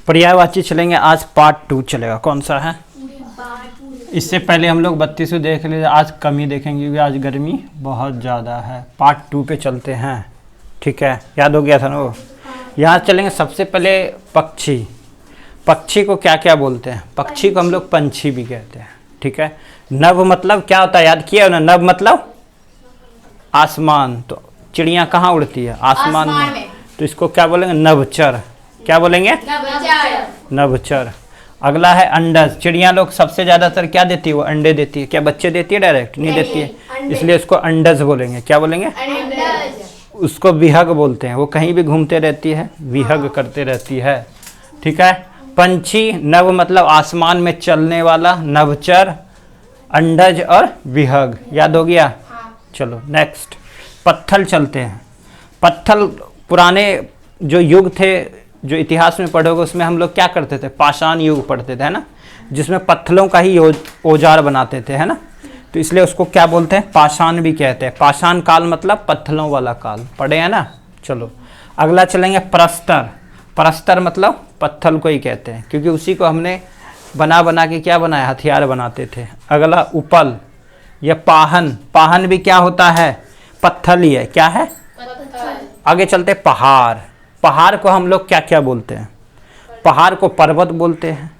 पर्यायवाची चलेंगे। आज पार्ट 2 चलेगा। कौन सा है? इससे पहले हम लोग 32 देख लिए, आज कम ही देखेंगे क्योंकि आज गर्मी बहुत ज़्यादा है। पार्ट 2 पे चलते हैं, ठीक है? याद हो गया था ना वो? यहाँ चलेंगे। सबसे पहले पक्षी। पक्षी को क्या क्या बोलते हैं? पक्षी को हम लोग पंछी भी कहते हैं, ठीक है? नभ मतलब क्या होता है? याद किया ना? नभ मतलब आसमान। तो चिड़ियाँ कहाँ उड़ती है? आसमान में। तो इसको क्या बोलेंगे? नभचर। क्या बोलेंगे? नभचर। अगला है अंडज। चिड़िया लोग सबसे ज़्यादातर क्या देती है? वो अंडे देती है। क्या बच्चे देती है? डायरेक्ट नहीं देती है, इसलिए उसको अंडज बोलेंगे। क्या बोलेंगे? उसको विहग बोलते हैं। वो कहीं भी घूमते रहती है, विहग करते रहती है, ठीक है? पंछी, नभ मतलब आसमान में चलने वाला, नभचर, अंडज और विहग। याद हो गया? चलो नेक्स्ट पत्थल चलते हैं। पत्थल पुराने जो युग थे, जो इतिहास में पढ़ोगे उसमें हम लोग क्या करते थे? पाषाण युग पढ़ते थे, है ना? जिसमें पत्थलों का ही औजार बनाते थे, है ना? तो इसलिए उसको क्या बोलते हैं? पाषाण भी कहते हैं। पाषाण काल मतलब पत्थलों वाला काल। पढ़े हैं ना? चलो अगला चलेंगे प्रस्तर। प्रस्तर मतलब पत्थल को ही कहते हैं, क्योंकि उसी को हमने बना बना के क्या बनाया? हथियार बनाते थे। अगला उपल या पाहन। पाहन भी क्या होता है? पत्थल ही है। क्या है? आगे चलते पहाड़। पहाड़ को हम लोग क्या क्या बोलते हैं? पहाड़ को पर्वत बोलते हैं,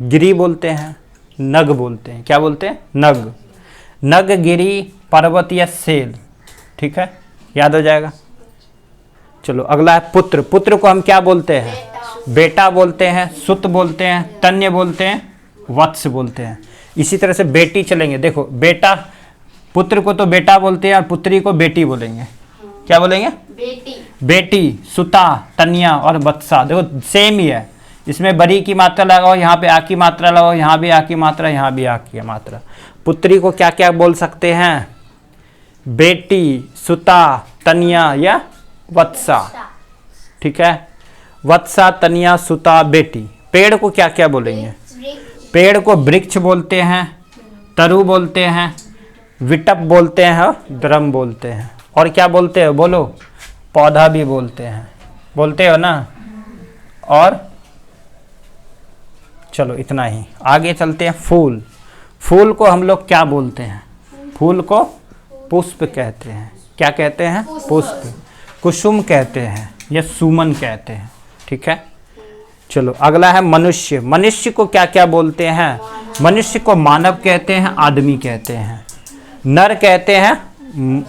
गिरी बोलते हैं, नग बोलते हैं। क्या बोलते हैं? नग। नग, गिरी, पर्वत या सेल, ठीक है? याद हो जाएगा। चलो अगला है पुत्र। पुत्र को हम क्या बोलते हैं? बेटा बोलते हैं, सुत बोलते हैं, तन्य बोलते हैं, वत्स बोलते हैं। इसी तरह से बेटी चलेंगे। देखो बेटा, पुत्र को तो बेटा बोलते हैं और पुत्री को बेटी बोलेंगे। क्या बोलेंगे? बेटी। बेटी, सुता, तन्या और वत्सा। देखो सेम ही है। इसमें बड़ी की मात्रा लगाओ, यहाँ पे आ की मात्रा लगाओ, यहाँ भी आ की मात्रा, यहाँ भी आ की मात्रा। पुत्री को क्या क्या बोल सकते हैं? बेटी, सुता, तन्या या वत्सा, ठीक है? वत्सा, तन्या, सुता, बेटी। पेड़ को क्या क्या बोलेंगे? पेड़ को वृक्ष बोलते हैं, तरु बोलते हैं, विटप बोलते हैं और द्रम बोलते हैं। और क्या बोलते हैं? बोलो। पौधा भी बोलते हैं। बोलते हो ना? और चलो इतना ही। आगे चलते हैं फूल। फूल को हम लोग क्या बोलते हैं? फूल को पुष्प कहते हैं। क्या कहते हैं? पुष्प। कुसुम कहते हैं या सुमन कहते हैं, ठीक है? चलो अगला है मनुष्य। मनुष्य को क्या क्या बोलते हैं? मनुष्य को मानव कहते हैं, आदमी कहते हैं, नर कहते हैं,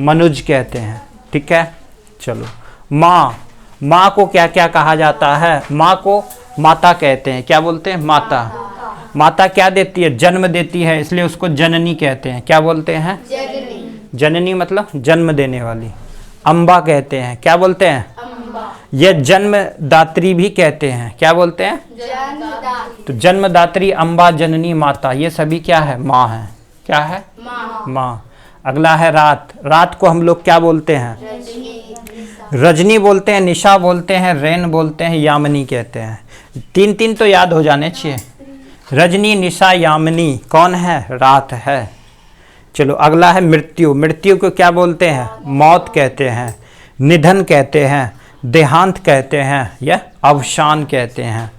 मनुज कहते हैं, ठीक है? चलो माँ। माँ को क्या क्या कहा जाता है? माँ को माता कहते हैं। क्या बोलते हैं? माता। माता क्या देती है? जन्म देती है, इसलिए उसको जननी कहते हैं। क्या बोलते हैं? जननी। जननी मतलब जन्म देने वाली। अम्बा कहते हैं। क्या बोलते हैं? ये जन्मदात्री भी कहते हैं। क्या बोलते हैं? तो जन्मदात्री, अम्बा, जननी, माता, ये सभी क्या है? माँ है। क्या है? माँ। अगला है रात। रात को हम लोग क्या बोलते हैं? रजनी बोलते हैं, निशा बोलते हैं, रैन बोलते हैं, यामिनी कहते हैं। तीन तीन तो याद हो जाने चाहिए। रजनी, निशा, यामिनी कौन है? रात है। चलो अगला है मृत्यु। मृत्यु को क्या बोलते हैं? मौत कहते हैं, निधन कहते हैं, देहांत कहते हैं या अवसान कहते हैं।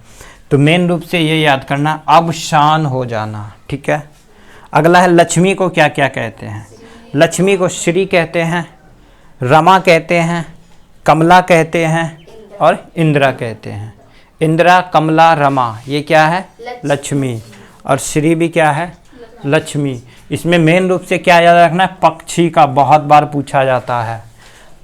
तो मेन रूप से ये याद करना, अवसान हो जाना, ठीक है? अगला है लक्ष्मी को क्या क्या कहते हैं? लक्ष्मी को श्री कहते हैं, रमा कहते हैं, कमला कहते हैं और इंदिरा कहते हैं। इंदिरा, कमला, रमा ये क्या है? लक्ष्मी। और श्री भी क्या है? लक्ष्मी। इसमें मेन रूप से क्या याद रखना है? पक्षी का बहुत बार पूछा जाता है,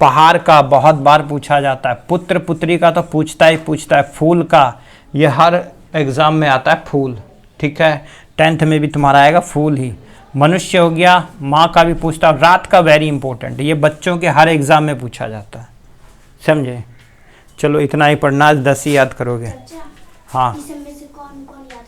पहाड़ का बहुत बार पूछा जाता है, पुत्र पुत्री का तो पूछता ही पूछता है, फूल का ये हर एग्जाम में आता है फूल, ठीक है? 10th में भी तुम्हारा आएगा फूल ही। मनुष्य हो गया, माँ का भी पूछता है। रात का वेरी इंपॉर्टेंट, ये बच्चों के हर एग्जाम में पूछा जाता है, समझे? चलो इतना ही पढ़ना, आज 10 ही याद करोगे। हाँ